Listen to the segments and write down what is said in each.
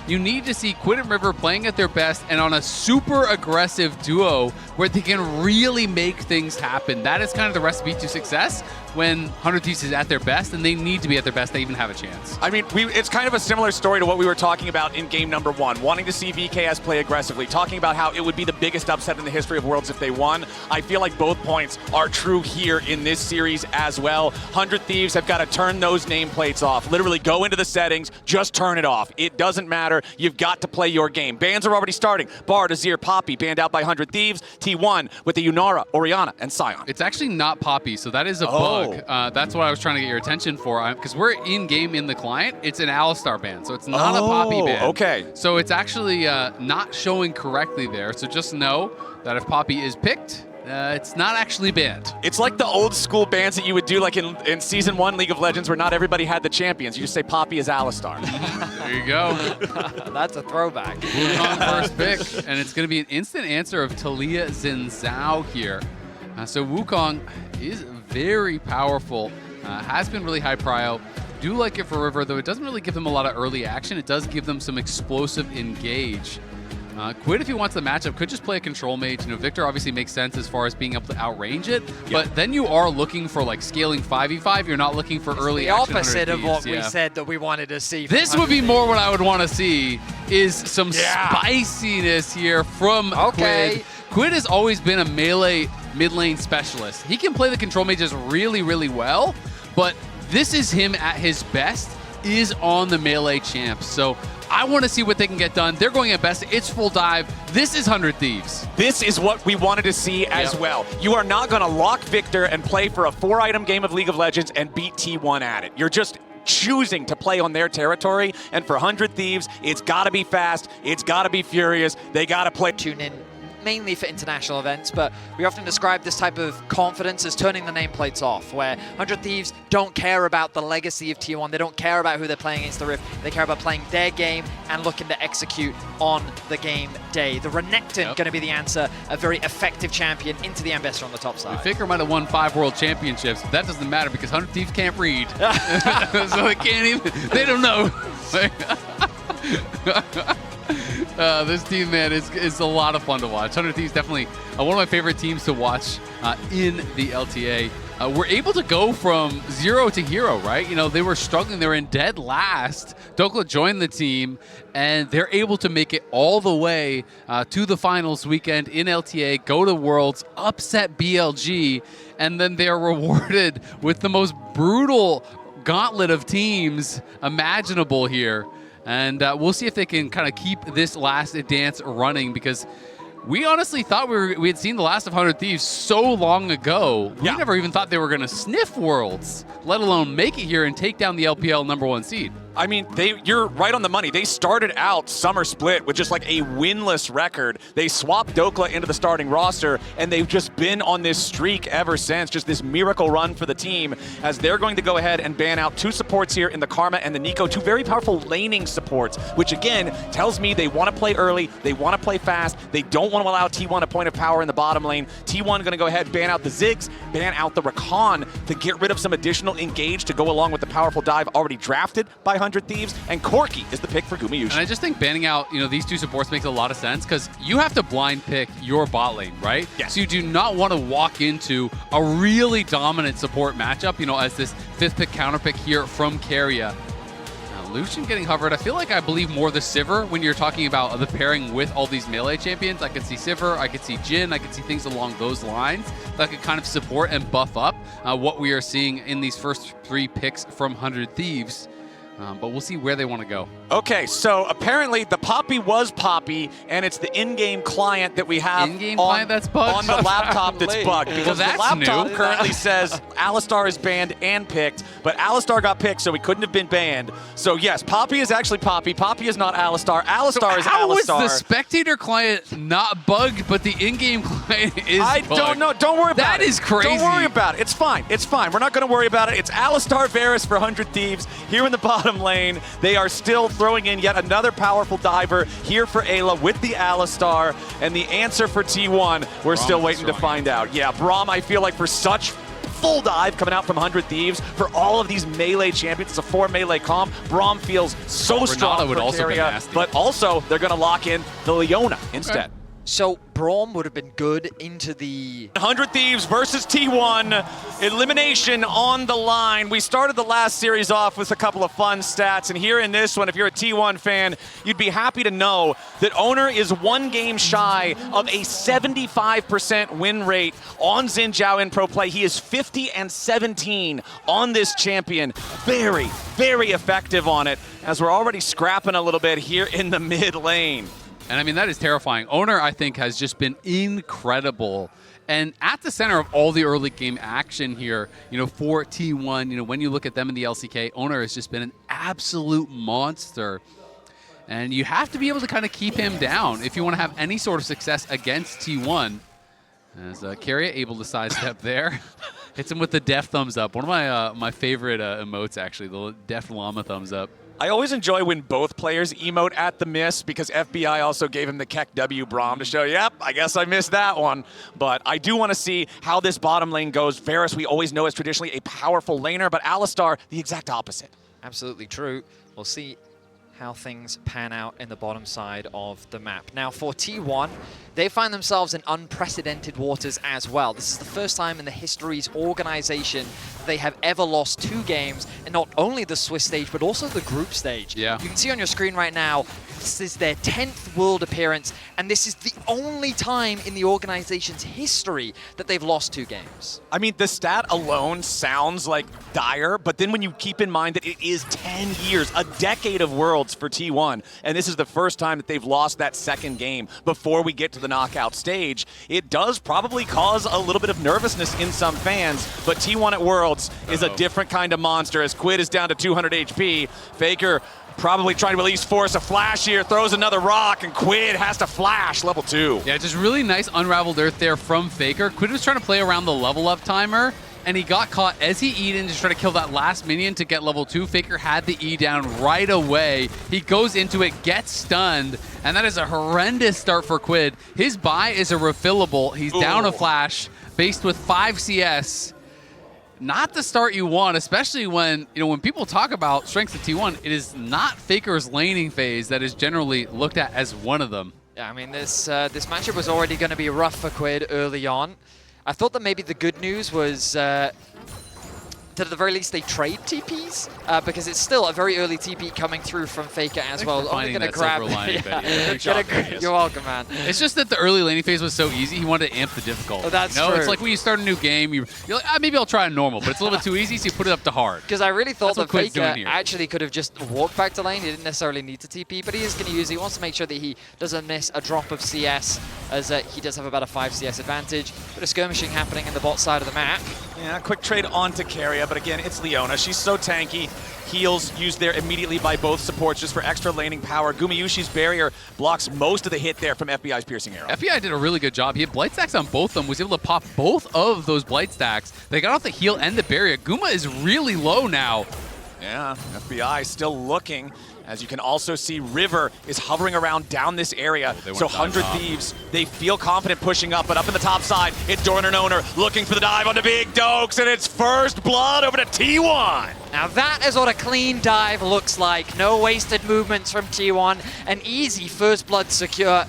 you need to see Quid and River playing at their best and on a super aggressive duo where they can really make things happen. That is kind of the recipe to success when 100 Thieves is at their best, and they need to be at their best to even have a chance. I mean, it's kind of a similar story to what we were talking about in game number 1, wanting to see VKS play aggressively, talking about how it would be the biggest upset in the history of Worlds if they won. I feel like both points are true here in this series as well. 100 Thieves have got to turn those nameplates off. Literally go into the settings, just turn it off. It doesn't matter. You've got to play your game. Bans are already starting. Bard, Azir, Poppy, banned out by 100 Thieves. T1 with the Yunara, Orianna, and Sion. It's actually not Poppy, so that is a bug. That's what I was trying to get your attention for, because we're in-game in the client. It's an Alistar ban, so it's not a Poppy ban. Okay. So it's actually not showing correctly there, so just know that if Poppy is picked, it's not actually banned. It's like the old school bans that you would do like in Season 1 League of Legends where not everybody had the champions. You just say Poppy is Alistar. There you go. That's a throwback. Wukong first pick, and it's going to be an instant answer of Talia Xin Zhao here. So Wukong is very powerful, has been really high prio. Do like it for River, though it doesn't really give them a lot of early action. It does give them some explosive engage. Quid, if he wants the matchup, could just play a control mage. You know, Victor obviously makes sense as far as being able to outrange it, but then you are looking for like scaling 5v5. You're not looking for early action. The opposite of what we said that we wanted to see. This would be more what I would want to see, is some spiciness here from Quid. Quid has always been a melee mid lane specialist. He can play the control mages really, really well, but this is him at his best, is on the melee champs. So I want to see what they can get done. They're going at best. It's full dive. This is 100 Thieves. This is what we wanted to see as well. You are not going to lock Victor and play for a 4-item game of League of Legends and beat T1 at it. You're just choosing to play on their territory. And for 100 Thieves, it's got to be fast. It's got to be furious. They got to play. Tune in mainly for international events, but we often describe this type of confidence as turning the nameplates off, where 100 Thieves don't care about the legacy of T1, they don't care about who they're playing against the Rift, they care about playing their game and looking to execute on the game day. The Renekton going to be the answer, a very effective champion into the Ambassador on the top side. Faker might have won 5 world championships, but that doesn't matter because 100 Thieves can't read. So they can't even, they don't know. This team, man, is a lot of fun to watch. 100 Thieves definitely one of my favorite teams to watch in the LTA. We're able to go from 0 to hero, right? You know, they were struggling. They were in dead last. Dokla joined the team, and they're able to make it all the way to the finals weekend in LTA, go to Worlds, upset BLG, and then they're rewarded with the most brutal gauntlet of teams imaginable here. And we'll see if they can kind of keep this last dance running, because we honestly thought we had seen the last of 100 Thieves so long ago. We never even thought they were going to sniff Worlds, let alone make it here and take down the LPL #1 seed. I mean, you're right on the money. They started out Summer Split with just like a winless record. They swapped Dokla into the starting roster, and they've just been on this streak ever since, just this miracle run for the team, as they're going to go ahead and ban out 2 supports here in the Karma and the Nico, 2 very powerful laning supports, which again tells me they want to play early, they want to play fast, they don't want to allow T1 a point of power in the bottom lane. T1 going to go ahead, ban out the Ziggs, ban out the Rakan to get rid of some additional engage to go along with the powerful dive already drafted by 100 Thieves, and Corki is the pick for Gumayusi. And I just think banning out, you know, these 2 supports makes a lot of sense, because you have to blind pick your bot lane, right? Yes. So you do not want to walk into a really dominant support matchup, you know, as this 5th pick counter pick here from Keria. Lucian getting hovered. I feel like I believe more the Sivir when you're talking about the pairing with all these melee champions. I could see Sivir, I could see Jhin, I could see things along those lines that could kind of support and buff up what we are seeing in these first 3 picks from 100 Thieves. But we'll see where they want to go. Okay, so apparently the Poppy was Poppy, and it's the in-game client that we have client that's bugged? on the laptop that's bugged. Because that's the laptop new. currently says Alistar is banned and picked, but Alistar got picked, so he couldn't have been banned. So yes, Poppy is actually Poppy. Poppy is not Alistar. Alistar is Alistar. How was the spectator client not bugged, but the in-game client is bugged? I don't know. Don't worry about it. That is crazy. Don't worry about it. It's fine. It's fine. We're not going to worry about it. It's Alistar Varus for 100 Thieves here in the bottom lane. They are still throwing in yet another powerful diver here for Ayla with the Alistar. And the answer for T1, we're still waiting to find out. Yeah, Braum, I feel like for such full dive coming out from 100 Thieves. For all of these melee champions, it's a 4 melee comp. Braum feels so strong would for also be Keria, nasty. but also they're going to lock in the Leona instead. So Braum would have been good into the 100 Thieves versus T1. Elimination on the line. We started the last series off with a couple of fun stats, and here in this one, if you're a T1 fan, you'd be happy to know that Oner is 1 game shy of a 75% win rate on Xin Zhao in pro play. He is 50-17 on this champion. Very, very effective on it, as we're already scrapping a little bit here in the mid lane. And I mean, that is terrifying. Oner, I think, has just been incredible. And at the center of all the early game action here, for T1, when you look at them in the LCK, Oner has just been an absolute monster. And you have to be able to kind of keep him down if you want to have any sort of success against T1. As Keria able to sidestep there. Hits him with the deaf thumbs up. One of my favorite emotes, actually, the deaf llama thumbs up. I always enjoy when both players emote at the miss, because FBI also gave him the Keck W Braum to show, yep, I guess I missed that one. But I do want to see how this bottom lane goes. Varus, we always know, is traditionally a powerful laner, but Alistar, the exact opposite. Absolutely true. We'll see how things pan out in the bottom side of the map. Now for T1, they find themselves in unprecedented waters as well. This is the first time in the history's organization they have ever lost 2 games, and not only the Swiss stage, but also the group stage. Yeah. You can see on your screen right now, this is their 10th world appearance, and this is the only time in the organization's history that they've lost 2 games. I mean, the stat alone sounds like dire, but then when you keep in mind that it is 10 years, a decade of worlds for T1, and this is the first time that they've lost that second game before we get to the knockout stage, it does probably cause a little bit of nervousness in some fans, but T1 at Worlds is a different kind of monster, as Quid is down to 200 HP. Faker probably trying to at least force a flash here, throws another rock, and Quid has to flash level 2. Yeah, just really nice unraveled earth there from Faker. Quid was trying to play around the level up timer, and he got caught as he E'd in to try to kill that last minion to get level 2. Faker had the E down right away. He goes into it, gets stunned, and that is a horrendous start for Quid. His buy is a refillable. He's down a flash, based with 5 CS. Not the start you want, especially when, when people talk about strengths of T1, it is not Faker's laning phase that is generally looked at as one of them. Yeah, I mean, this matchup was already going to be rough for Quid early on. I thought that maybe the good news was that at the very least they trade TPs, because it's still a very early TP coming through from Faker as well. Only going to grab. You're welcome, man. It's just that the early laning phase was so easy, he wanted to amp the difficulty. Oh, that's true. It's like when you start a new game, you're like, maybe I'll try a normal, but it's a little bit too easy, so you put it up to hard. Because I really thought that Quid's Faker actually could have just walked back to lane. He didn't necessarily need to TP, but he is going to use it. He wants to make sure that he doesn't miss a drop of CS, as he does have about a 5 CS advantage. Bit of skirmishing happening in the bot side of the map. Yeah, quick trade onto Keria, but again, it's Leona. She's so tanky. Heals used there immediately by both supports just for extra laning power. Gumayusi's barrier blocks most of the hit there from FBI's piercing arrow. FBI did a really good job. He had blight stacks on both of them, was able to pop both of those blight stacks. They got off the heal and the barrier. Guma is really low now. Yeah, FBI still looking. As you can also see, River is hovering around down this area. So 100 Thieves, they feel confident pushing up, but up in the top side, it's Doran and Oner looking for the dive on the big Dokes, and it's first blood over to T1. Now that is what a clean dive looks like. No wasted movements from T1. An easy first blood secure.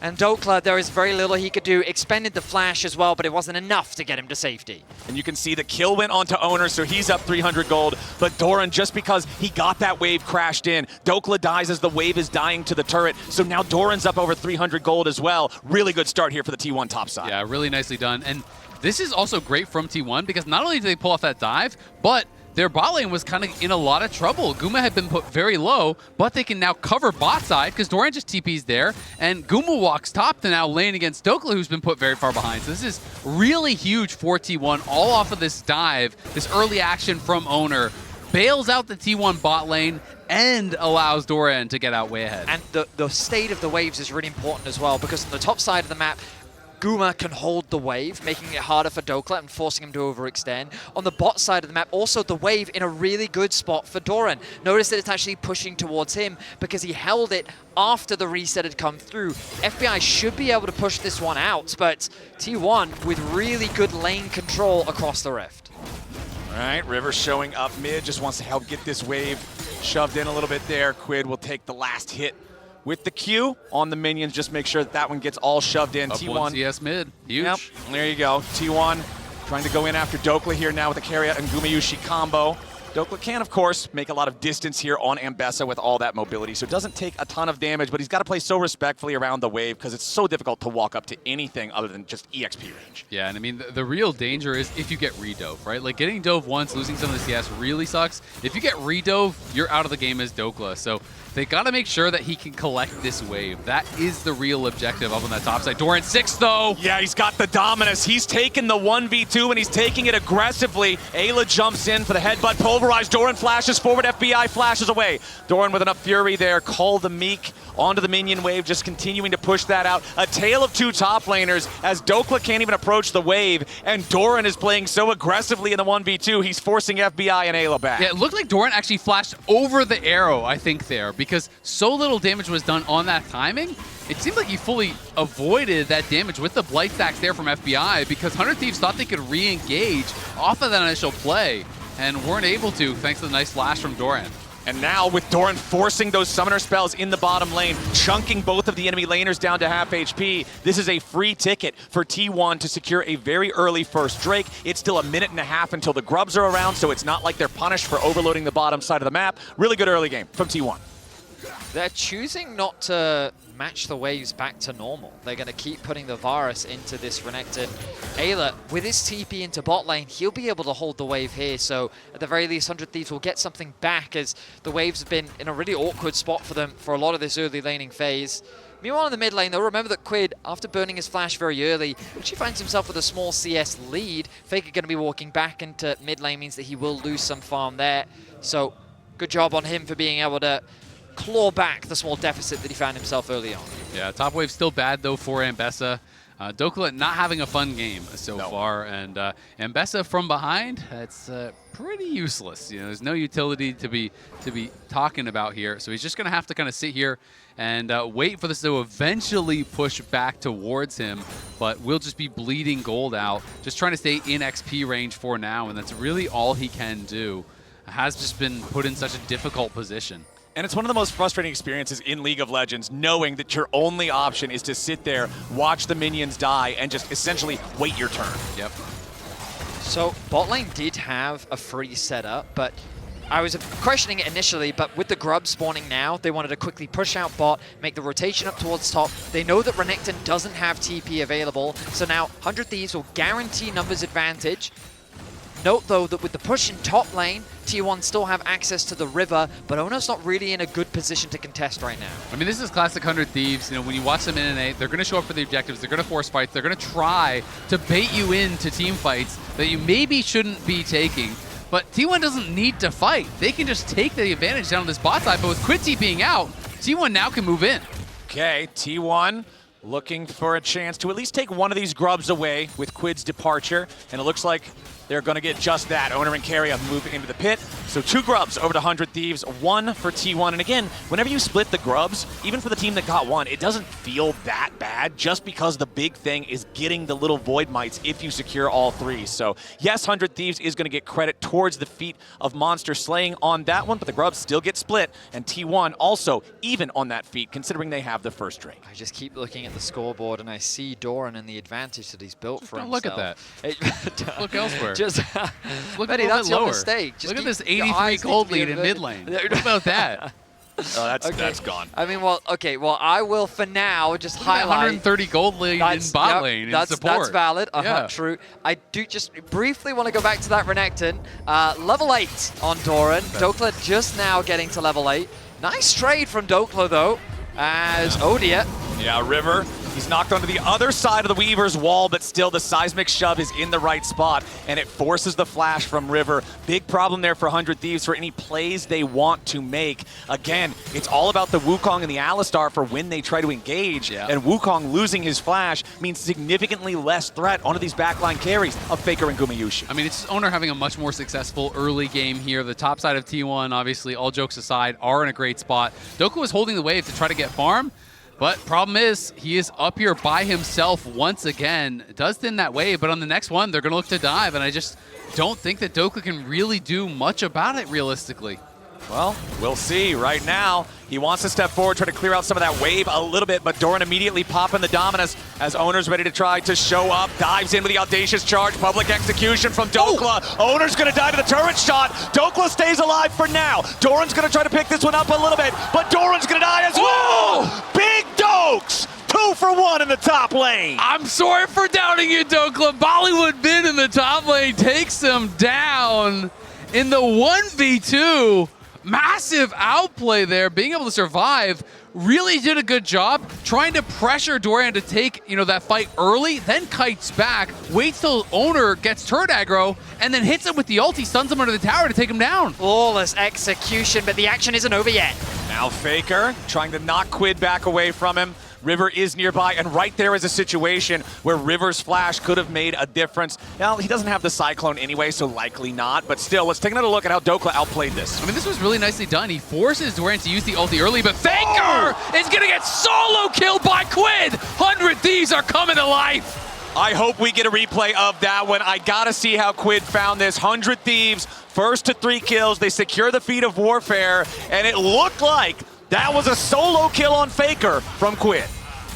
And Dokla, there is very little he could do. Expended the flash as well, but it wasn't enough to get him to safety. And you can see the kill went onto Oner, so he's up 300 gold. But Doran, just because he got that wave crashed in, Dokla dies as the wave is dying to the turret. So now Doran's up over 300 gold as well. Really good start here for the T1 top side. Yeah, really nicely done. And this is also great from T1 because not only did they pull off that dive, but their bot lane was kind of in a lot of trouble. Guma had been put very low, but they can now cover bot side because Doran just TP's there, and Guma walks top to now lane against Dokla, who's been put very far behind. So this is really huge for T1, all off of this dive, this early action from Oner. Bails out the T1 bot lane and allows Doran to get out way ahead. And the state of the waves is really important as well, because on the top side of the map, Guma can hold the wave, making it harder for Dokla and forcing him to overextend. On the bot side of the map, also the wave in a really good spot for Doran. Notice that it's actually pushing towards him because he held it after the reset had come through. FBI should be able to push this one out, but T1 with really good lane control across the rift. All right, River showing up mid, just wants to help get this wave shoved in a little bit there. Quid will take the last hit with the Q on the minions, just make sure that that one gets all shoved in. Up T1. one CS mid, huge. Yep, there you go. T1 trying to go in after Dokla here now with the Keria and Gumayusi combo. Dokla can, of course, make a lot of distance here on Ambessa with all that mobility, so it doesn't take a ton of damage, but he's got to play so respectfully around the wave because it's so difficult to walk up to anything other than just EXP range. Yeah, and I mean, the real danger is if you get redove, right? Like, getting dove once, losing some of the CS really sucks. If you get redove, you're out of the game as Dokla, so they got to make sure that he can collect this wave. That is the real objective up on that top side. Doran 6, though. Yeah, he's got the dominus. He's taking the 1v2, and he's taking it aggressively. Ayla jumps in for the headbutt. Pulverized. Doran flashes forward. FBI flashes away. Doran with enough fury there. Call the Meek onto the minion wave, just continuing to push that out. A tale of two top laners as Dokla can't even approach the wave, and Doran is playing so aggressively in the 1v2, he's forcing FBI and Ayla back. Yeah, it looked like Doran actually flashed over the arrow, I think, there, because so little damage was done on that timing. It seemed like he fully avoided that damage with the Blight stacks there from FBI because 100 Thieves thought they could re-engage off of that initial play and weren't able to, thanks to the nice flash from Doran. And now with Doran forcing those summoner spells in the bottom lane, chunking both of the enemy laners down to half HP, this is a free ticket for T1 to secure a very early first Drake. It's still a minute and a half until the grubs are around, so it's not like they're punished for overloading the bottom side of the map. Really good early game from T1. They're choosing not to match the waves back to normal. They're going to keep putting the Varus into this Renekton. Ayla, with his TP into bot lane, he'll be able to hold the wave here. So at the very least, 100 Thieves will get something back as the waves have been in a really awkward spot for them for a lot of this early laning phase. Meanwhile, in the mid lane, though, remember that Quid, after burning his flash very early, actually finds himself with a small CS lead. Faker going to be walking back into mid lane means that he will lose some farm there. So good job on him for being able to claw back the small deficit that he found himself early on. Yeah, top wave's still bad, though, for Ambessa. Dokla not having a fun game so far, and Ambessa from behind, it's pretty useless. You know, there's no utility to be talking about here, so he's just going to have to kind of sit here and wait for this to eventually push back towards him, but we'll just be bleeding gold out, just trying to stay in XP range for now, and that's really all he can do. Has just been put in such a difficult position. And it's one of the most frustrating experiences in League of Legends, knowing that your only option is to sit there, watch the minions die, and just essentially wait your turn. Yep. So bot lane did have a free setup, but I was questioning it initially, but with the grub spawning now, they wanted to quickly push out bot, make the rotation up towards top. They know that Renekton doesn't have TP available, so now 100 Thieves will guarantee numbers advantage. Note, though, that with the push in top lane, T1 still have access to the river, but Oner's not really in a good position to contest right now. I mean, this is classic 100 Thieves. You know, when you watch them in NA, they're going to show up for the objectives. They're going to force fights. They're going to try to bait you into team fights that you maybe shouldn't be taking. But T1 doesn't need to fight. They can just take the advantage down on this bot side. But with Quid being out, T1 now can move in. Okay, T1 looking for a chance to at least take one of these grubs away with Quid's departure. And it looks like they're going to get just that. Oner and Keria move into the pit. So 2 grubs over to 100 Thieves, 1 for T1. And again, whenever you split the grubs, even for the team that got 1, it doesn't feel that bad just because the big thing is getting the little Void Mites if you secure all 3. So yes, 100 Thieves is going to get credit towards the feat of monster slaying on that one, but the grubs still get split. And T1 also even on that feat, considering they have the first Drake. I just keep looking at the scoreboard and I see Doran and the advantage that he's built for himself. Look at that. Look elsewhere. Just look Benny, a little that's bit lower. Your mistake. Just look at this 83 gold lead in mid lane. What about that? Oh, that's gone. I mean, well, okay, well, I will for now just look at highlight 130 gold lead in bot lane in support. That's valid. True. I do just briefly want to go back to that Renekton. Level 8 on Doran. Dokla just now getting to level 8. Nice trade from Dokla though, as Odia. Yeah, River. He's knocked onto the other side of the Weaver's wall, but still the seismic shove is in the right spot, and it forces the flash from River. Big problem there for 100 Thieves for any plays they want to make. Again, it's all about the Wukong and the Alistar for when they try to engage, and Wukong losing his flash means significantly less threat onto these backline carries of Faker and Gumayusi. I mean, it's Oner having a much more successful early game here. The top side of T1, obviously, all jokes aside, are in a great spot. Doku was holding the wave to try to get farm, but problem is, he is up here by himself once again. Does thin that wave, but on the next one, they're going to look to dive, and I just don't think that Doku can really do much about it realistically. Well, we'll see. Right now, he wants to step forward, try to clear out some of that wave a little bit, but Doran immediately popping the Dominus as Oner's ready to try to show up. Dives in with the audacious charge. Public execution from Dokla. Oh. Oner's going to die to the turret shot. Dokla stays alive for now. Doran's going to try to pick this one up a little bit, but Doran's going to die as well. Big Dokes! 2 for 1 in the top lane. I'm sorry for doubting you, Dokla. Bollywood Bin in the top lane takes him down in the 1v2. Massive outplay there, being able to survive. Really did a good job trying to pressure Doran to take, that fight early, then kites back, waits till Oner gets turret aggro, and then hits him with the ulti, stuns him under the tower to take him down. Flawless execution, but the action isn't over yet. Now Faker trying to knock Quid back away from him. River is nearby, and right there is a situation where River's flash could have made a difference. Now, he doesn't have the Cyclone anyway, so likely not, but still, let's take another look at how Dokla outplayed this. I mean, this was really nicely done. He forces Doran to use the ulti early, but Faker is going to get solo killed by Quid! 100 Thieves are coming to life! I hope we get a replay of that one. I gotta see how Quid found this. 100 Thieves, first to 3 kills. They secure the feat of Warfare, and it looked like that was a solo kill on Faker from Quid.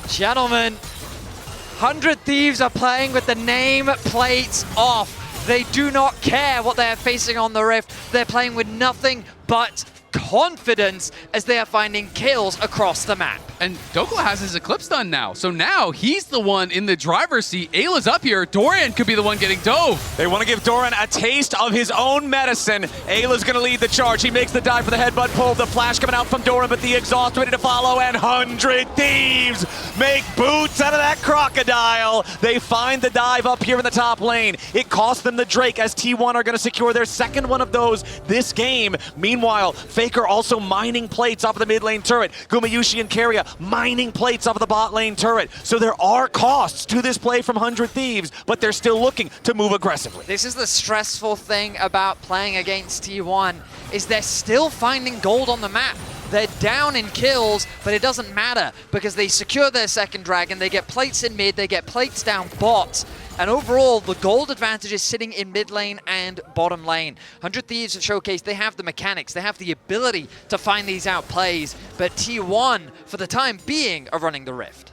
Gentlemen, 100 Thieves are playing with the name plates off. They do not care what they are facing on the Rift. They're playing with nothing but confidence as they are finding kills across the map. And Dokla has his Eclipse done now, so now he's the one in the driver's seat. Ayla's up here. Doran could be the one getting dove. They want to give Doran a taste of his own medicine. Ayla's going to lead the charge. He makes the dive for the headbutt pull. The flash coming out from Doran, but the exhaust ready to follow, and 100 Thieves make boots out of that crocodile. They find the dive up here in the top lane. It cost them the Drake as T1 are going to secure their second one of those this game. Meanwhile, Faker also mining plates off of the mid lane turret. Gumayusi and Keria mining plates off of the bot lane turret. So there are costs to this play from 100 Thieves, but they're still looking to move aggressively. This is the stressful thing about playing against T1, is they're still finding gold on the map. They're down in kills, but it doesn't matter because they secure their second dragon, they get plates in mid, they get plates down bot, and overall the gold advantage is sitting in mid lane and bottom lane. 100 Thieves have showcased they have the mechanics, they have the ability to find these out plays, but T1, for the time being, are running the Rift.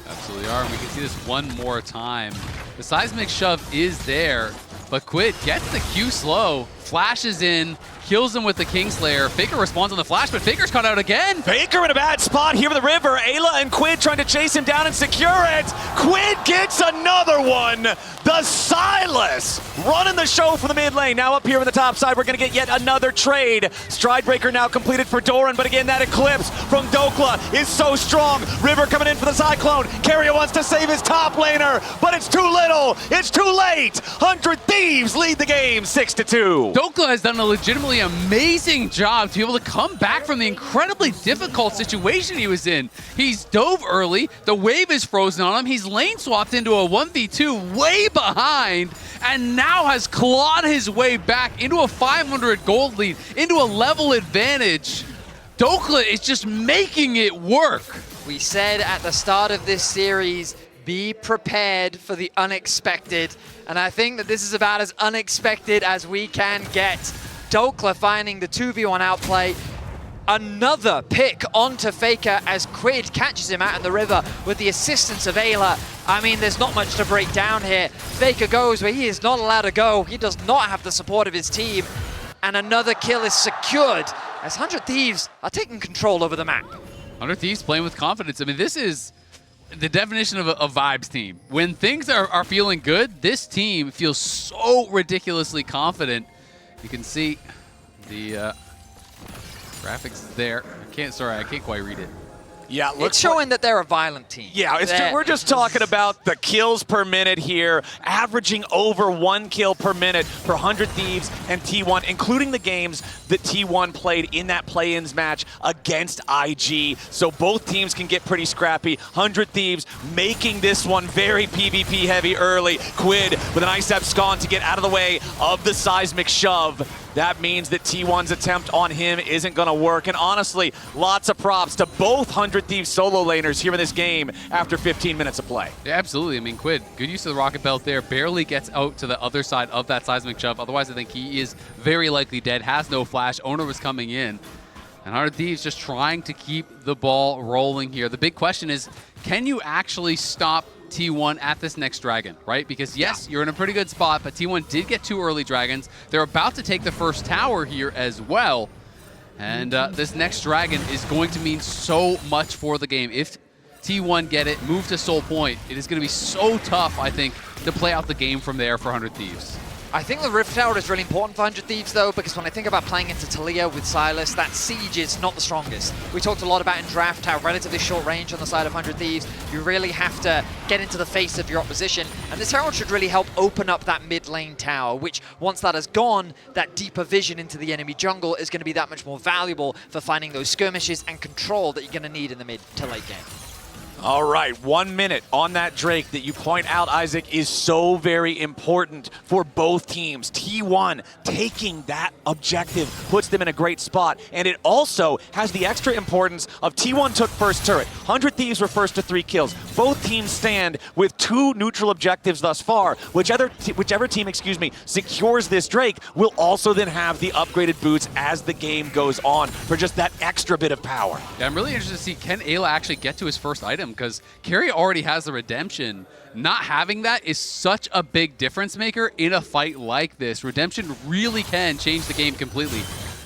Absolutely are, and we can see this one more time. The seismic shove is there, but Quid gets the Q slow, flashes in, kills him with the Kingslayer. Faker responds on the flash, but Faker's caught out again. Faker in a bad spot here with the River. Ayla and Quid trying to chase him down and secure it. Quid gets another one. The Silas running the show from the mid lane. Now up here in the top side, we're going to get yet another trade. Stridebreaker now completed for Doran, but again, that Eclipse from Dokla is so strong. River coming in for the Cyclone. Keria wants to save his top laner, but it's too little. It's too late. 100 Thieves lead the game 6-2. Dokla has done a legitimately amazing job to be able to come back from the incredibly difficult situation he was in. He's dove early, the wave is frozen on him, he's lane swapped into a 1v2 way behind, and now has clawed his way back into a 500 gold lead, into a level advantage. Dokla is just making it work. We said at the start of this series, be prepared for the unexpected, and I think that this is about as unexpected as we can get. Dokla finding the 2v1 outplay. Another pick onto Faker as Quid catches him out in the river with the assistance of Ayla. I mean, there's not much to break down here. Faker goes where he is not allowed to go. He does not have the support of his team. And another kill is secured as 100 Thieves are taking control over the map. 100 Thieves playing with confidence. I mean, this is the definition of a vibes team. When things are feeling good, this team feels so ridiculously confident. You can see the graphics there. I can't quite read it. Yeah, it's showing that they're a violent team. Yeah, we're just talking about the kills per minute here, averaging over 1 kill per minute for 100 Thieves and T1, including the games that T1 played in that play-ins match against IG. So both teams can get pretty scrappy. 100 Thieves making this one very PvP heavy early. Quid with an nice abscond to get out of the way of the seismic shove. That means that T1's attempt on him isn't going to work. And honestly, lots of props to both 100 Thieves solo laners here in this game after 15 minutes of play. Yeah, absolutely. I mean, Quid, good use of the rocket belt there. Barely gets out to the other side of that seismic shove. Otherwise, I think he is very likely dead. Has no flash. Oner was coming in. And 100 Thieves just trying to keep the ball rolling here. The big question is, can you actually stop T1 at this next dragon, right? Because yes, you're in a pretty good spot, but T1 did get 2 early dragons. They're about to take the first tower here as well. And this next dragon is going to mean so much for the game. If T1 get it, move to Soul Point, it is going to be so tough, I think, to play out the game from there for 100 Thieves. I think the Rift Tower is really important for 100 Thieves, though, because when I think about playing into Talia with Silas, that siege is not the strongest. We talked a lot about in draft how relatively short range on the side of 100 Thieves. You really have to get into the face of your opposition, and this Herald should really help open up that mid lane tower, which once that has gone, that deeper vision into the enemy jungle is going to be that much more valuable for finding those skirmishes and control that you're going to need in the mid to late game. All right, 1 minute on that Drake that you point out, Isaac, is so very important for both teams. T1 taking that objective puts them in a great spot, and it also has the extra importance of T1 took first turret. 100 Thieves were first to 3 kills. Both teams stand with 2 neutral objectives thus far. Whichever team, secures this Drake will also then have the upgraded boots as the game goes on for just that extra bit of power. Yeah, I'm really interested to see, can Ayla actually get to his first item? Because Keria already has the redemption. Not having that is such a big difference maker in a fight like this. Redemption really can change the game completely.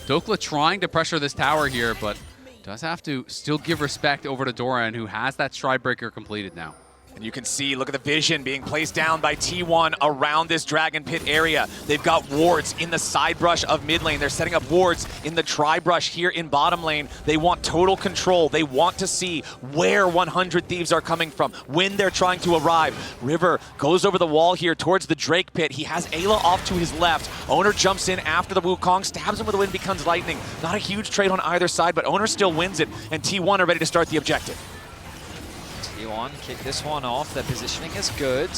Dokla trying to pressure this tower here, but does have to still give respect over to Doran, who has that Stride Breaker completed now. And you can see, look at the vision being placed down by T1 around this Dragon Pit area. They've got wards in the side brush of mid lane. They're setting up wards in the tri-brush here in bottom lane. They want total control. They want to see where 100 Thieves are coming from, when they're trying to arrive. River goes over the wall here towards the Drake Pit. He has Ayla off to his left. Oner jumps in after the Wukong, stabs him with the wind, becomes lightning. Not a huge trade on either side, but Oner still wins it, and T1 are ready to start the objective. T1 kick this one off. Their positioning is good.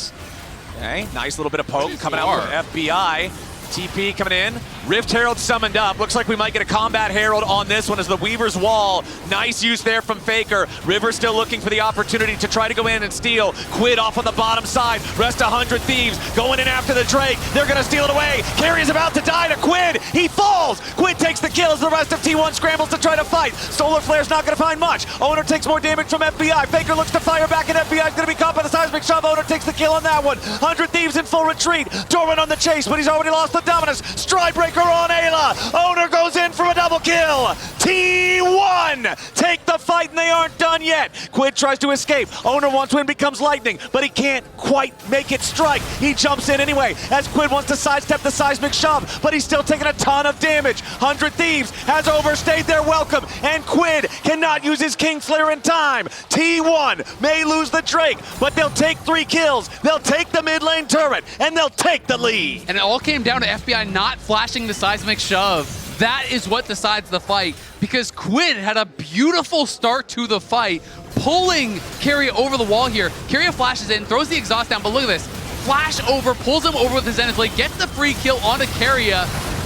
Okay, nice little bit of poke coming out from FBI. TP coming in. Rift Herald summoned up. Looks like we might get a Combat Herald on this one as the Weaver's Wall. Nice use there from Faker. River still looking for the opportunity to try to go in and steal. Quid off on the bottom side. Rest 100 Thieves going in after the Drake. They're going to steal it away. Keria's about to die to Quid. He falls. Quid takes the kill as the rest of T1 scrambles to try to fight. Solar Flare's not going to find much. Oner takes more damage from FBI. Faker looks to fire back, and FBI's going to be caught by the seismic shove. Oner takes the kill on that one. 100 Thieves in full retreat. Doran on the chase, but he's already lost the dominance. Stride Breaker on Ayla. Oner goes in for a double kill. T1 take the fight, and they aren't done yet. Quid tries to escape. Oner wants to win, becomes lightning, but he can't quite make it strike. He jumps in anyway as Quid wants to sidestep the seismic shove, but he's still taking a ton of damage. 100 Thieves has overstayed their welcome, and Quid cannot use his Kingslayer in time. T1 may lose the Drake, but they'll take 3 kills. They'll take the mid lane turret, and they'll take the lead. And it all came down to FBI not flashing the seismic shove. That is what decides the fight, because Quid had a beautiful start to the fight, pulling Keria over the wall here. Keria flashes in, throws the exhaust down, but look at this. Flash over, pulls him over with his Zenith Blade, gets the free kill onto Keria.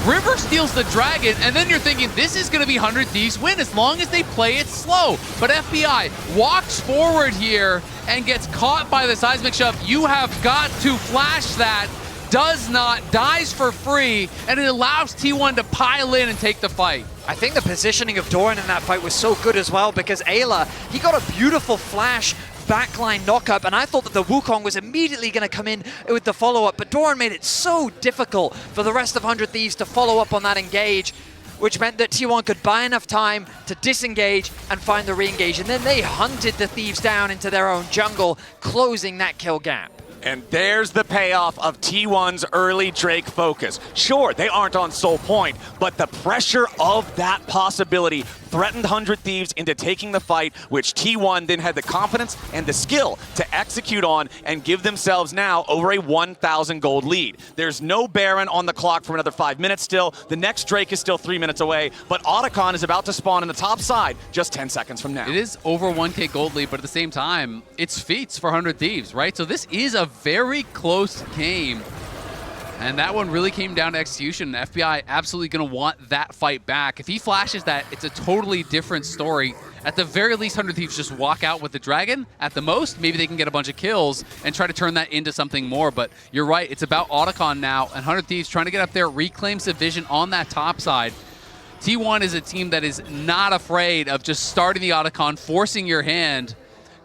River steals the dragon, and then you're thinking this is going to be 100 Thieves win as long as they play it slow. But FBI walks forward here and gets caught by the seismic shove. You have got to flash that. Does not, dies for free, and it allows T1 to pile in and take the fight. I think the positioning of Doran in that fight was so good as well, because Ayla, he got a beautiful flash backline knockup, and I thought that the Wukong was immediately going to come in with the follow-up, but Doran made it so difficult for the rest of 100 Thieves to follow up on that engage, which meant that T1 could buy enough time to disengage and find the re-engage, and then they hunted the Thieves down into their own jungle, closing that kill gap. And there's the payoff of T1's early Drake focus. Sure, they aren't on Soul Point, but the pressure of that possibility threatened 100 Thieves into taking the fight, which T1 then had the confidence and the skill to execute on and give themselves now over a 1,000 gold lead. There's no Baron on the clock for another 5 minutes still. The next Drake is still 3 minutes away, but Otacon is about to spawn in the top side just 10 seconds from now. It is over 1K gold lead, but at the same time, it's feats for 100 Thieves, right? So this is a very close game. And that one really came down to execution. FBI absolutely going to want that fight back. If he flashes that, it's a totally different story. At the very least, 100 Thieves just walk out with the dragon. At the most, maybe they can get a bunch of kills and try to turn that into something more. But you're right, it's about Otacon now, and 100 Thieves trying to get up there, reclaim some vision on that top side. T1 is a team that is not afraid of just starting the Otacon, forcing your hand.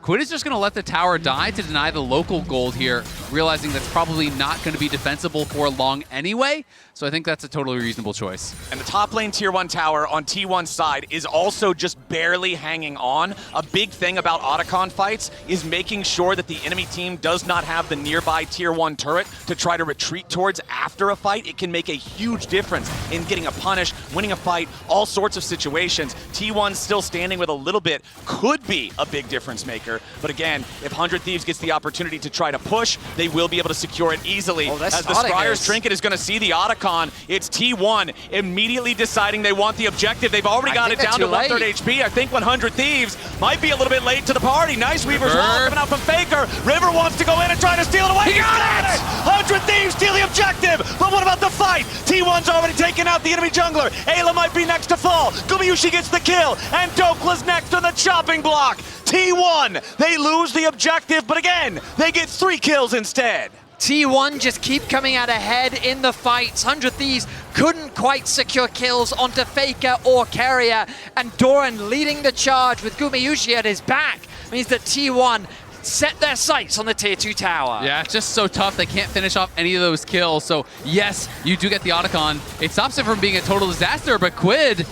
Quid is just going to let the tower die to deny the local gold here, realizing that's probably not going to be defensible for long anyway. So I think that's a totally reasonable choice. And the top lane tier 1 tower on T1's side is also just barely hanging on. A big thing about Otacon fights is making sure that the enemy team does not have the nearby tier 1 turret to try to retreat towards after a fight. It can make a huge difference in getting a punish, winning a fight, all sorts of situations. T1 still standing with a little bit could be a big difference maker. But again, if 100 Thieves gets the opportunity to try to push, they will be able to secure it easily. As the Scryer's Trinket is going to see the Otacon, it's T1 immediately deciding they want the objective. They've already got it down to 1/3 HP. I think 100 Thieves might be a little bit late to the party. Nice Weaver's Wall coming out from Faker. River wants to go in and try to steal it away. He got it! 100 Thieves steal the objective. But what about the fight? T1's already taken out the enemy jungler. Ayla might be next to fall. Gumayusi gets the kill. And Dokla's next on the chopping block. T1, they lose the objective, but again, they get 3 kills instead. T1 just keep coming out ahead in the fights. 100 Thieves couldn't quite secure kills onto Faker or Keria, and Doran leading the charge with Gumayusi at his back means that T1 set their sights on the tier 2 tower. Yeah, it's just so tough. They can't finish off any of those kills. So yes, you do get the Otacon. It stops it from being a total disaster, but Quid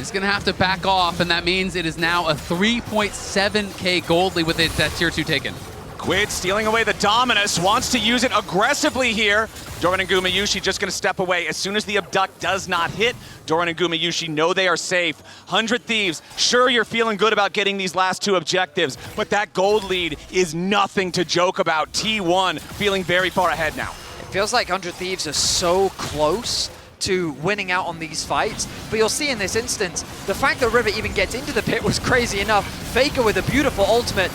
is going to have to back off, and that means it is now a 3.7k gold lead with it that tier 2 taken. Quid stealing away the Dominus, wants to use it aggressively here. Doran and Gumayusi just going to step away. As soon as the abduct does not hit, Doran and Gumayusi know they are safe. 100 Thieves, sure you're feeling good about getting these last 2 objectives, but that gold lead is nothing to joke about. T1 feeling very far ahead now. It feels like 100 Thieves are so close to winning out on these fights, but you'll see in this instance, the fact that River even gets into the pit was crazy enough. Faker with a beautiful ultimate.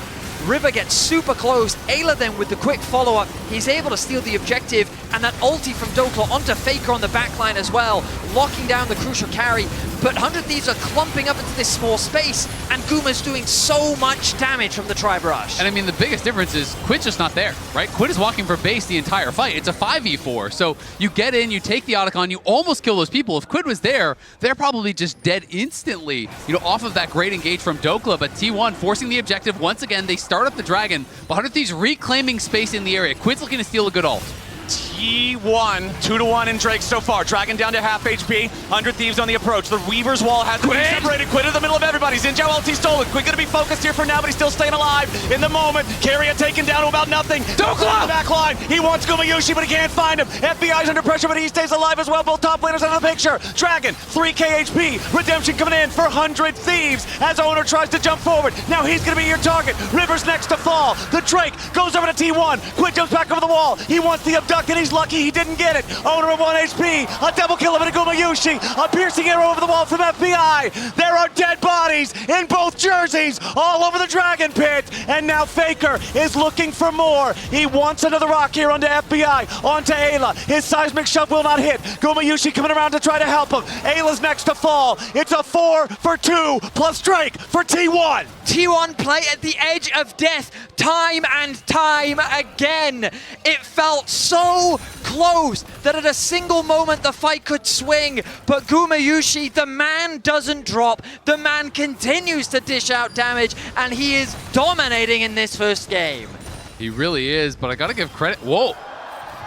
River gets super close. Ayla then with the quick follow-up, he's able to steal the objective, and that ulti from Dokla onto Faker on the backline as well, locking down the crucial carry. But 100 Thieves are clumping up into this small space, and Guma's doing so much damage from the Tribe Rush. And I mean, the biggest difference is Quid's just not there, right? Quid is walking for base the entire fight. It's a 5v4. So you get in, you take the Otacon, you almost kill those people. If Quid was there, they're probably just dead instantly, off of that great engage from Dokla. But T1 forcing the objective once again. They start up the dragon, but 100 Thieves reclaiming space in the area. Quid's looking to steal a good ult. T1, 2-1 in Drake so far. Dragon down to half HP. 100 Thieves on the approach. The Weaver's Wall has to be separated. Quid in the middle of everybody. Zinjao ulti stolen. Quid gonna be focused here for now, but he's still staying alive in the moment. Keria taken down to about nothing. Dokla on the back line. He wants Gumayusi, but he can't find him. FBI's under pressure, but he stays alive as well. Both top laners out of the picture. Dragon, 3k HP. Redemption coming in for 100 Thieves as Oner tries to jump forward. Now he's gonna be your target. River's next to fall. The Drake goes over to T1. Quid jumps back over the wall. He wants the abduct, and he's lucky he didn't get it. Oner at 1 HP. A double kill of it to Gumayusi. A piercing arrow over the wall from FBI. There are dead bodies in both jerseys all over the Dragon Pit. And now Faker is looking for more. He wants another rock here onto FBI. Onto Ayla. His seismic shove will not hit. Gumayusi coming around to try to help him. Ayla's next to fall. It's a 4 for 2 plus Drake for T1. T1 play at the edge of death time and time again. It felt so close that at a single moment the fight could swing, but Gumayusi, the man doesn't drop. The man continues to dish out damage, and he is dominating in this first game. He really is, but I gotta give credit. Whoa.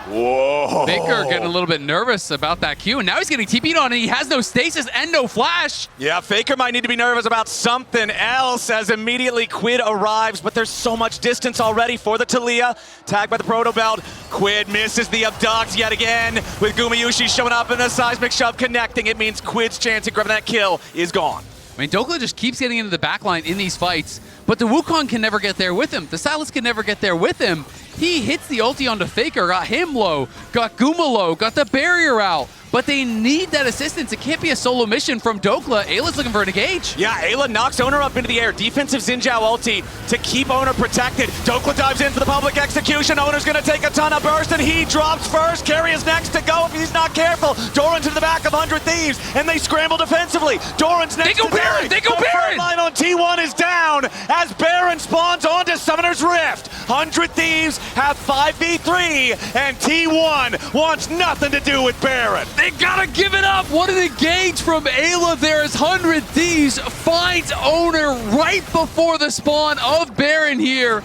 Whoa. Faker getting a little bit nervous about that Q, and now he's getting TP'd on, and he has no stasis and no flash. Yeah, Faker might need to be nervous about something else as immediately Quid arrives, but there's so much distance already for the Talia. Tagged by the Proto Belt. Quid misses the abduct yet again with Gumayusi showing up in the seismic shove connecting. It means Quid's chance at grabbing that kill is gone. I mean, Dokla just keeps getting into the backline in these fights, but the Wukong can never get there with him. The Silas can never get there with him. He hits the ulti onto Faker, got him low, got Guma low, got the barrier out. But they need that assistance. It can't be a solo mission from Dokla. Ayla's looking for an engage. Yeah, Ayla knocks Oner up into the air. Defensive Xin Zhao ulti to keep Oner protected. Dokla dives in for the public execution. Oner's going to take a ton of burst, and he drops first. Keria's next to go if he's not careful. Doran's in the back of 100 Thieves, and they scramble defensively. Doran's next to Baron. They go Baron! The line on T1 is down as Baron spawns onto Summoner's Rift. 100 Thieves have 5v3, and T1 wants nothing to do with Baron. They gotta give it up. What an engage from Ayla there as 100 Thieves finds Oner right before the spawn of Baron here.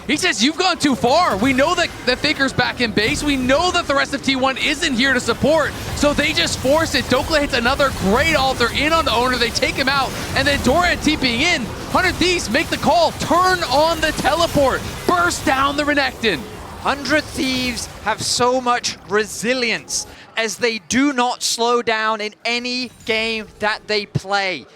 He says, you've gone too far. We know that Faker's back in base. We know that the rest of T1 isn't here to support. So they just force it. Dokla hits another great ult. They're in on the Oner. They take him out. And then Doran TPing in. 100 Thieves make the call. Turn on the teleport. Burst down the Renekton. 100 Thieves have so much resilience as they do not slow down in any game that they play.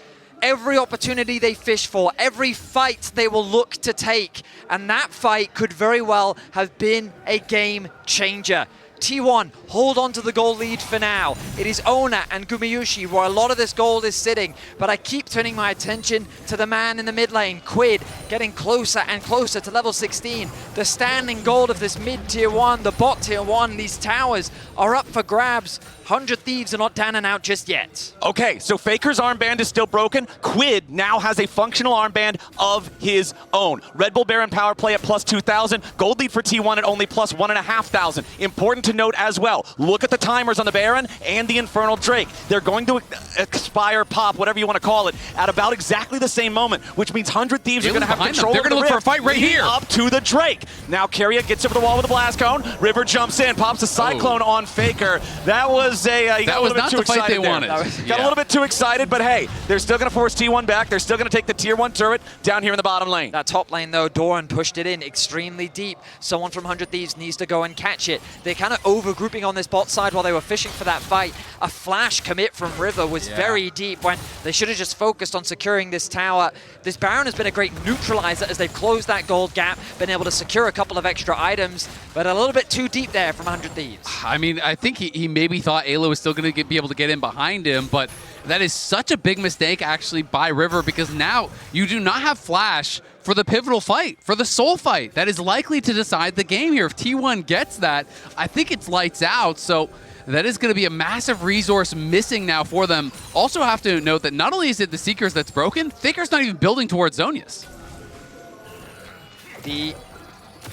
Every opportunity they fish for, every fight they will look to take, and that fight could very well have been a game changer. T1 hold on to the gold lead for now. It is Oner and Gumayusi where a lot of this gold is sitting, but I keep turning my attention to the man in the mid lane, Quid, getting closer and closer to level 16. The standing gold of this mid tier 1, the bot tier 1, these towers are up for grabs. 100 Thieves are not down and out just yet. Okay, so Faker's armband is still broken. Quid now has a functional armband of his own. Red Bull Baron power play at plus 2,000. Gold lead for T1 at only plus 1,500. Important to note as well, look at the timers on the Baron and the Infernal Drake. They're going to expire, pop, whatever you want to call it, at about exactly the same moment, which means 100 Thieves are going to have control They're of the going to look for a fight right here. Up to the Drake. Now Keria gets over the wall with a blast cone. River jumps in, pops a cyclone on Faker. That was that was not the fight they wanted. Got a little bit too excited, but hey, they're still going to force T1 back. They're still going to take the tier 1 turret down here in the bottom lane. That top lane though, Doran pushed it in extremely deep. Someone from 100 Thieves needs to go and catch it. They're kind of over-grouping on this bot side while they were fishing for that fight. A flash commit from River was very deep when they should have just focused on securing this tower. This Baron has been a great neutralizer as they've closed that gold gap, been able to secure a couple of extra items, but a little bit too deep there from 100 Thieves. I mean, I think he maybe thought Ayla was still going to be able to get in behind him, but that is such a big mistake actually by River, because now you do not have flash for the pivotal fight, for the soul fight that is likely to decide the game here. If T1 gets that, I think it's lights out. So that is going to be a massive resource missing now for them. Also have to note that not only is it the Seekers that's broken, Faker's not even building towards Zonius. The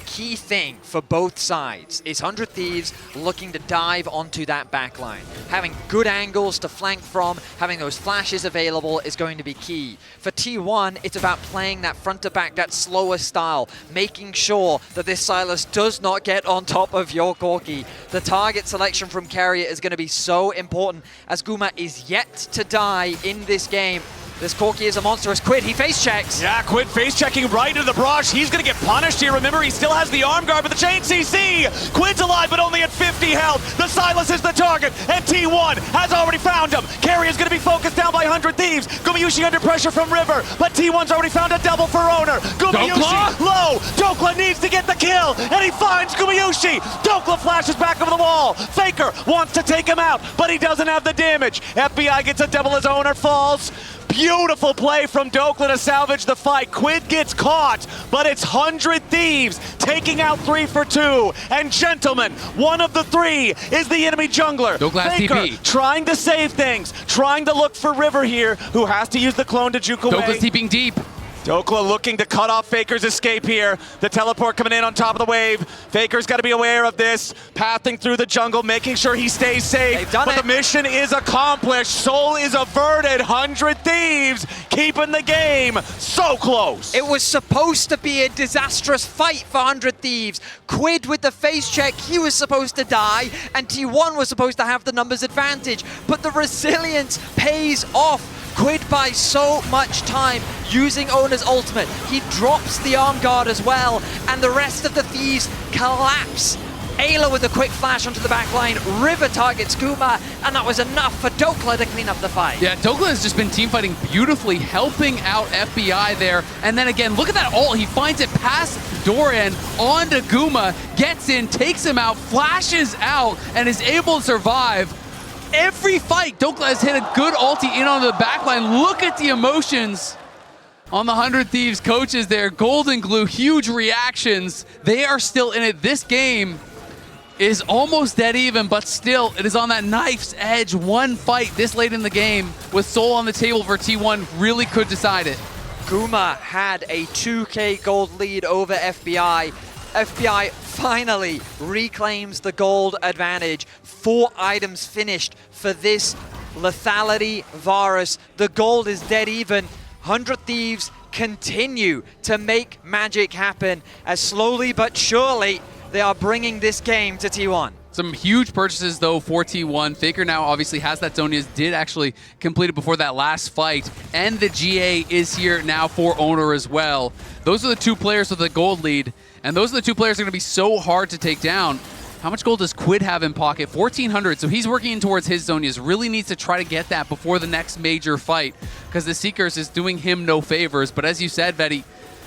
key thing for both sides is 100 Thieves looking to dive onto that backline. Having good angles to flank from, having those flashes available is going to be key. For T1, it's about playing that front to back, that slower style, making sure that this Silas does not get on top of your Corki. The target selection from Keria is going to be so important as Guma is yet to die in this game. This Corki is a monstrous Quid. He face checks. Yeah, Quid face checking right into the brush. He's going to get punished here. Remember, he still has the arm guard, but the chain CC. Quid's alive, but only at 50 health. The Silas is the target, and T1 has already found him. Keria is going to be focused down by 100 Thieves. Gumayusi under pressure from River, but T1's already found a double for Oner. Gumayusi low. Dokla needs to get the kill, and he finds Gumayusi. Dokla flashes back over the wall. Faker wants to take him out, but he doesn't have the damage. FBI gets a double as Oner falls. Beautiful play from Dokla to salvage the fight. Quid gets caught, but it's 100 Thieves taking out 3 for 2. And gentlemen, one of the 3 is the enemy jungler. Faker TP. Trying to save things, trying to look for River here, who has to use the clone to juke away. Dokla's TPing deep. Dokla looking to cut off Faker's escape here. The teleport coming in on top of the wave. Faker's got to be aware of this. Pathing through the jungle, making sure he stays safe. They've done but it. the mission is accomplished. Soul is averted. 100 Thieves keeping the game so close. It was supposed to be a disastrous fight for 100 Thieves. Quid with the face check, he was supposed to die, and T1 was supposed to have the numbers advantage. But the resilience pays off. Quid buys so much time using Oner's ultimate. He drops the arm guard as well, and the rest of the Thieves collapse. Ayla with a quick flash onto the back line. River targets Guma, and that was enough for Dokla to clean up the fight. Yeah, Dokla has just been team fighting beautifully, helping out FBI there. And then again, look at that ult. He finds it past Doran onto Guma, gets in, takes him out, flashes out, and is able to survive. Every fight, Dokla has hit a good ulti in onto the backline. Look at the emotions on the 100 Thieves coaches there. Golden Glue, huge reactions. They are still in it. This game is almost dead even, but still, it is on that knife's edge. One fight this late in the game with Soul on the table for T1 really could decide it. Guma had a 2k gold lead over FBI. FBI finally reclaims the gold advantage. 4 items finished for this lethality Varus. The gold is dead even. 100 Thieves continue to make magic happen as slowly but surely they are bringing this game to T1. Some huge purchases, though, for T1. Faker now obviously has that Zonia's, did actually complete it before that last fight. And the GA is here now for Oner as well. Those are the 2 players with the gold lead. And those are the 2 players that are going to be so hard to take down. How much gold does Quid have in pocket? 1,400, so he's working in towards his Zonias. Really needs to try to get that before the next major fight, because the Seekers is doing him no favors. But as you said, Vetty,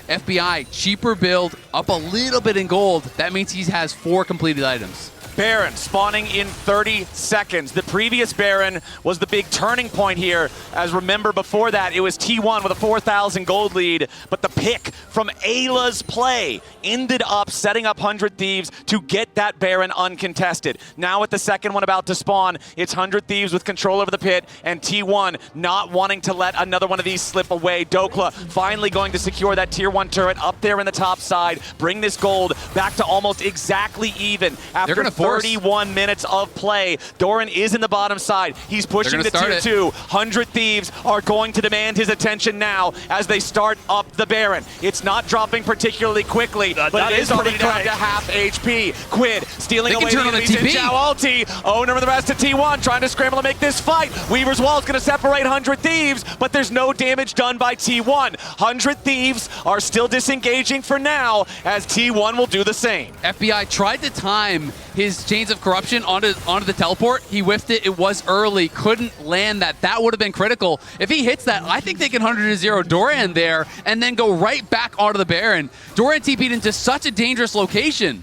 FBI, cheaper build, up a little bit in gold. That means he has 4 completed items. Baron spawning in 30 seconds. The previous Baron was the big turning point here. As remember before that, it was T1 with a 4,000 gold lead, but the pick from Ayla's play ended up setting up 100 Thieves to get that Baron uncontested. Now with the second one about to spawn, it's 100 Thieves with control over the pit, and T1 not wanting to let another one of these slip away. Dokla finally going to secure that tier 1 turret up there in the top side, bring this gold back to almost exactly even after 31 minutes of play. Doran is in the bottom side. He's pushing the tier 2. 100 Thieves are going to demand his attention now as they start up the Baron. It's not dropping particularly quickly, but it is already down to half HP. Quid stealing away the enemies in Chow ulti. Oner and the rest of T1 trying to scramble to make this fight. Weaver's Wall is going to separate 100 Thieves, but there's no damage done by T1. 100 Thieves are still disengaging for now as T1 will do the same. FBI tried to time his Chains of Corruption onto the teleport. He whiffed it. It was early. Couldn't land that. That would have been critical. If he hits that, I think they can 100-0 Doran there and then go right back onto the Baron. Doran TP'd into such a dangerous location.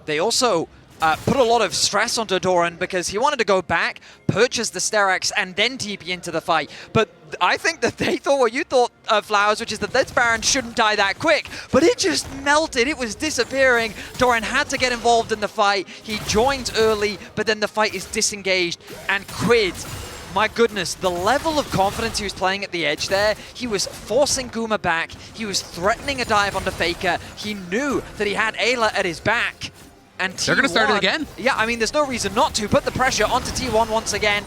They also put a lot of stress onto Doran because he wanted to go back, purchase the Sterak's, and then TP into the fight. But I think that they thought what you thought, Flowers, which is that this Baron shouldn't die that quick. But it just melted. It was disappearing. Doran had to get involved in the fight. He joins early, but then the fight is disengaged. And Quid, my goodness, the level of confidence he was playing at the edge there, he was forcing Guma back. He was threatening a dive onto Faker. He knew that he had Ayla at his back. And They're going to start it again? Yeah, I mean, there's no reason not to. Put the pressure onto T1 once again.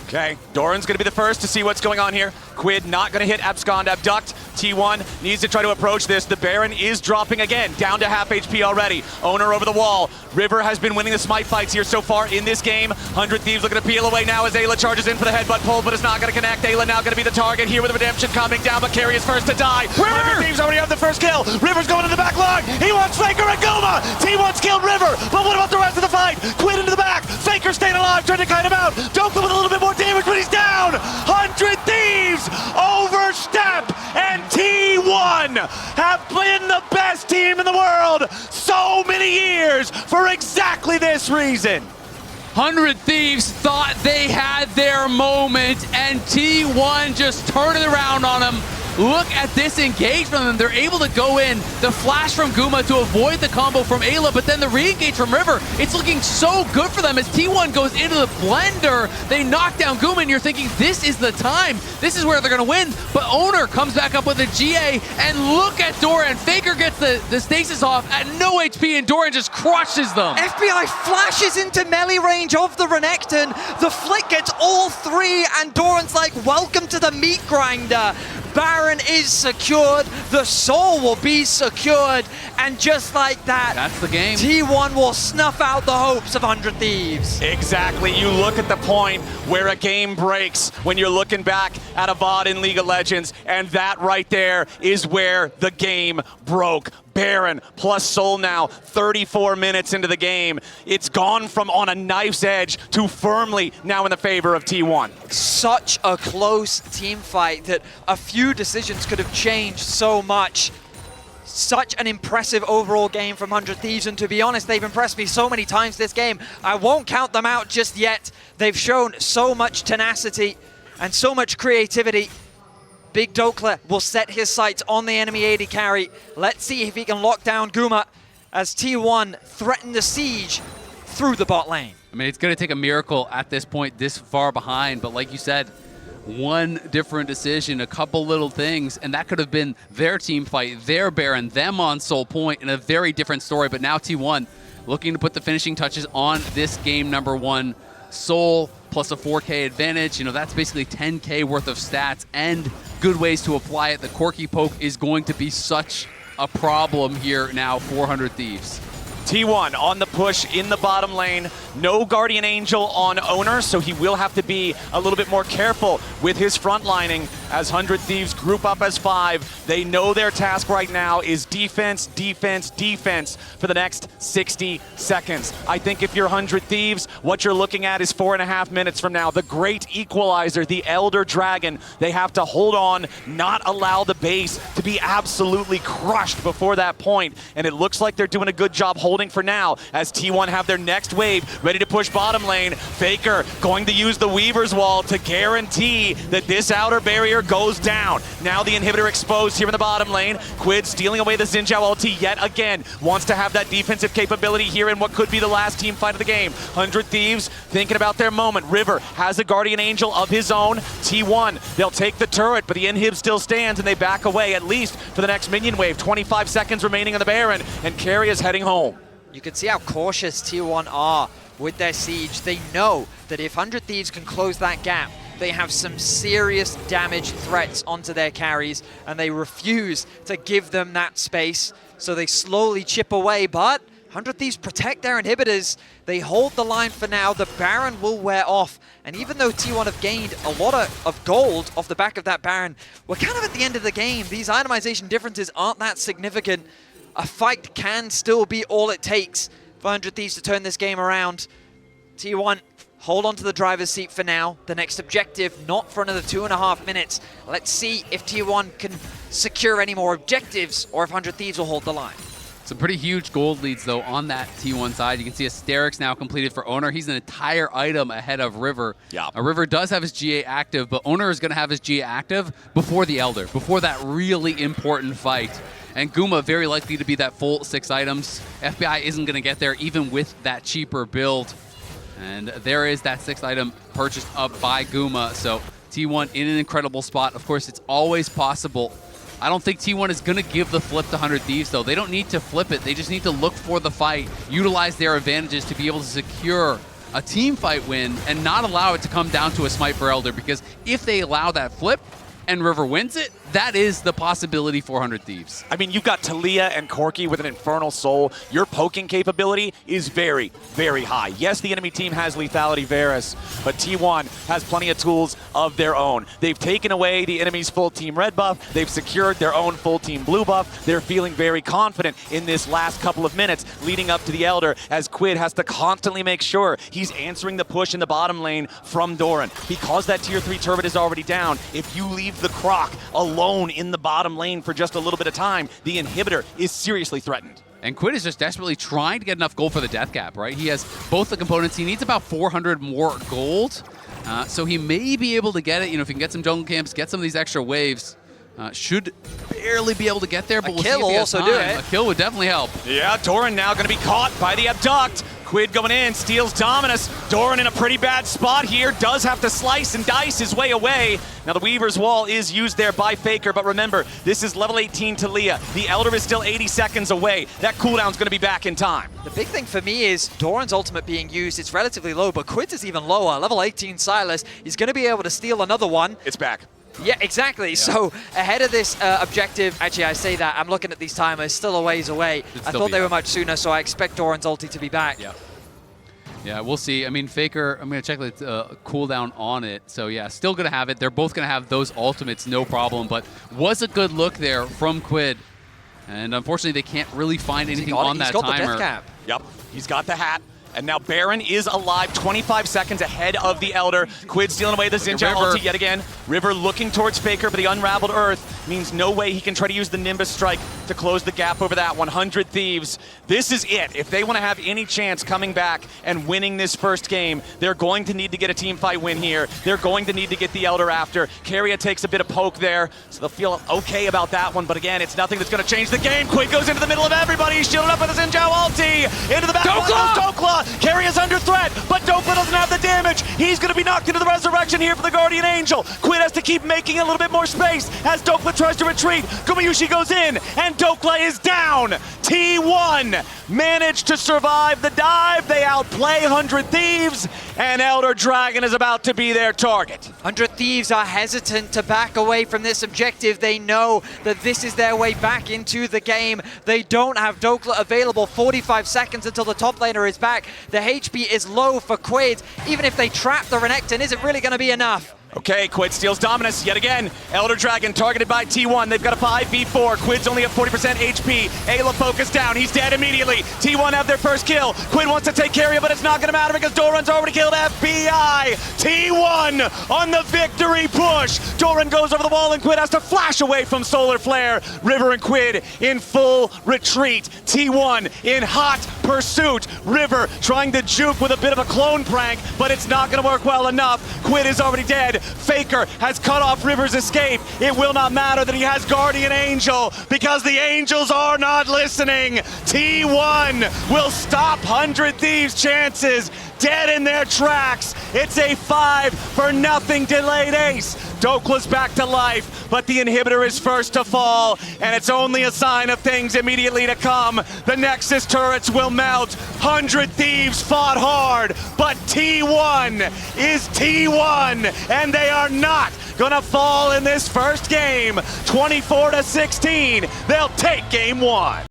Okay, Doran's going to be the first to see what's going on here. Quid not going to hit Abscond, Abduct. T1 needs to try to approach this. The Baron is dropping again, down to half HP already. Oner over the wall. River has been winning the smite fights here so far in this game. 100 Thieves looking to peel away now as Ayla charges in for the headbutt pull, but it's not going to connect. Ayla now going to be the target here with the redemption coming down, but Keria is first to die. 100 Thieves already have the first kill. River's going to the back line. He wants Faker and Guma. T1's killed River, but what about the rest of the fight? Quid into the back. Faker staying alive, trying to kite him out. Dokla with a little bit more damage, but he's down. 100 Thieves overstep, and T1 have been the best team in the world so many years for exactly this reason. 100 Thieves thought they had their moment, and T1 just turned it around on them. look at this engage from them. They're able to go in, the flash from Guma to avoid the combo from Ayla, but then the re-engage from River. It's looking so good for them as T1 goes into the blender. They knock down Guma, and you're thinking, this is the time. This is where they're going to win. But Oner comes back up with a GA, and look at Doran. Faker gets the stasis off at no HP, and Doran just crushes them. FBI flashes into melee range of the Renekton. The flick gets all three, and Doran's like, welcome to the meat grinder. Baron is secured, the soul will be secured, and just like that, that's the game. T1 will snuff out the hopes of 100 Thieves. Exactly. You look at the point where a game breaks when you're looking back at a VOD in League of Legends, and that right there is where the game broke. Baron plus Soul now, 34 minutes into the game. It's gone from on a knife's edge to firmly now in the favor of T1. Such a close team fight that a few decisions could have changed so much. Such an impressive overall game from 100 Thieves, and to be honest, they've impressed me so many times this game. I won't count them out just yet. They've shown so much tenacity and so much creativity. Big Dokla will set his sights on the enemy AD carry. Let's see if he can lock down Guma as T1 threaten the siege through the bot lane. I mean, it's going to take a miracle at this point, this far behind, but like you said, one different decision, a couple little things, and that could have been their team fight, their Baron, them on Soul Point in a very different story. But now T1 looking to put the finishing touches on this game number one. Soul plus a 4K advantage, you know, that's basically 10K worth of stats and good ways to apply it. The Corky Poke is going to be such a problem here now for 100 Thieves. T1 on the push in the bottom lane. No Guardian Angel on Oner, so he will have to be a little bit more careful with his front lining as 100 Thieves group up as 5. They know their task right now is defense, defense, defense for the next 60 seconds. I think if you're 100 Thieves, what you're looking at is 4.5 minutes from now. The great equalizer, the Elder Dragon. They have to hold on, not allow the base to be absolutely crushed before that point. And it looks like they're doing a good job holding for now as T1 have their next wave ready to push bottom lane. Faker going to use the Weaver's Wall to guarantee that this outer barrier goes down. Now the inhibitor exposed here in the bottom lane. Quid stealing away the Xinjiao ulti yet again. Wants to have that defensive capability here in what could be the last team fight of the game. 100 Thieves thinking about their moment. River has a Guardian Angel of his own. T1, they'll take the turret, but the inhib still stands and they back away at least for the next minion wave. 25 seconds remaining on the Baron, and Keria is heading home. You can see how cautious T1 are with their siege. They know that if 100 Thieves can close that gap, they have some serious damage threats onto their carries, and they refuse to give them that space. So they slowly chip away, but 100 Thieves protect their inhibitors. They hold the line for now. The Baron will wear off. And even though T1 have gained a lot of gold off the back of that Baron, we're kind of at the end of the game. These itemization differences aren't that significant. A fight can still be all it takes for 100 Thieves to turn this game around. T1, hold on to the driver's seat for now. The next objective, not for another 2.5 minutes. Let's see if T1 can secure any more objectives or if 100 Thieves will hold the line. Some pretty huge gold leads, though, on that T1 side. You can see Asterix now completed for Oner. He's an entire item ahead of River. Yeah. River does have his GA active, but Oner is going to have his GA active before the Elder, before that really important fight. And Guma very likely to be that full 6 items. FBI isn't going to get there even with that cheaper build. And there is that 6th item purchased up by Guma. So T1 in an incredible spot. Of course, it's always possible. I don't think T1 is going to give the flip to 100 Thieves, though. They don't need to flip it. They just need to look for the fight, utilize their advantages to be able to secure a team fight win and not allow it to come down to a smite for Elder, because if they allow that flip and River wins it, that is the possibility for 100 Thieves. I mean, you've got Talia and Corky with an Infernal Soul. Your poking capability is very, very high. Yes, the enemy team has Lethality Varus, but T1 has plenty of tools of their own. They've taken away the enemy's full team red buff. They've secured their own full team blue buff. They're feeling very confident in this last couple of minutes leading up to the Elder, as Quid has to constantly make sure he's answering the push in the bottom lane from Doran. Because that tier 3 turret is already down, if you leave the Croc alone in the bottom lane for just a little bit of time, the inhibitor is seriously threatened. And Quid is just desperately trying to get enough gold for the death cap, right? He has both the components. He needs about 400 more gold. So he may be able to get it, you know, if he can get some jungle camps, get some of these extra waves. should barely be able to get there, but we'll see kill if will he has also do time. it. A kill would definitely help. Yeah, Doran now going to be caught by the abduct. Quid going in, steals Dominus. Doran in a pretty bad spot here, does have to slice and dice his way away. Now the Weaver's Wall is used there by Faker, but remember, this is level 18 Talia. The Elder is still 80 seconds away. That cooldown's going to be back in time. The big thing for me is Doran's ultimate being used. It's relatively low, but Quid's is even lower. Level 18 Silas, he's going to be able to steal another one. It's back. Yeah, exactly. Yeah. So ahead of this objective, actually I say that, I'm looking at these timers, still a ways away. I thought they were much sooner, so I expect Doran's ulti to be back. Yeah. Yeah, we'll see. I mean, Faker, I'm going to check the cooldown on it. So, yeah, still going to have it. They're both going to have those ultimates, no problem. But was a good look there from Quid. And unfortunately, they can't really find anything on that timer. He's got the death cap. Yep, he's got the hat. And now Baron is alive, 25 seconds ahead of the Elder. Quid stealing away the Xinjiang ulti yet again. River looking towards Faker, but the unraveled Earth means no way he can try to use the Nimbus Strike to close the gap over that. 100 Thieves. This is it. If they want to have any chance coming back and winning this first game, they're going to need to get a team fight win here. They're going to need to get the Elder after. Keria takes a bit of poke there, so they'll feel okay about that one. But again, it's nothing that's going to change the game. Quid goes into the middle of everybody. He's shielded up with his Xinjiang ulti. Into the back. Dokla! Keria's under threat, but Dokla doesn't have the damage. He's going to be knocked into the resurrection here for the Guardian Angel. Quid has to keep making a little bit more space as Dokla tries to retreat. Gumayusi goes in, and Dokla is down. T1 managed to survive the dive. They outplay 100 Thieves, and Elder Dragon is about to be their target. 100 Thieves are hesitant to back away from this objective. They know that this is their way back into the game. They don't have Dokla available. 45 seconds until the top laner is back. The HP is low for Quid. Even if they trap the Renekton, is it really going to be enough? Okay, Quid steals Dominus yet again. Elder Dragon targeted by T1. They've got a 5v4. Quid's only at 40% HP. Ayla focused down. He's dead immediately. T1 have their first kill. Quid wants to take Keria, but it's not going to matter because Doran's already killed FBI. T1 on the victory push. Doran goes over the wall and Quid has to flash away from Solar Flare. River and Quid in full retreat. T1 in hot pursuit. River trying to juke with a bit of a clone prank, but it's not going to work well enough. Quid is already dead. Faker has cut off River's escape. It will not matter that he has Guardian Angel because the Angels are not listening. T1 will stop 100 Thieves' chances dead in their tracks. It's a 5-0 delayed ace. Dokla's back to life, but the inhibitor is first to fall, and it's only a sign of things immediately to come. The Nexus turrets will melt. 100 Thieves fought hard, but T1 is T1, and they are not gonna fall in this first game. 24-16, they'll take game one.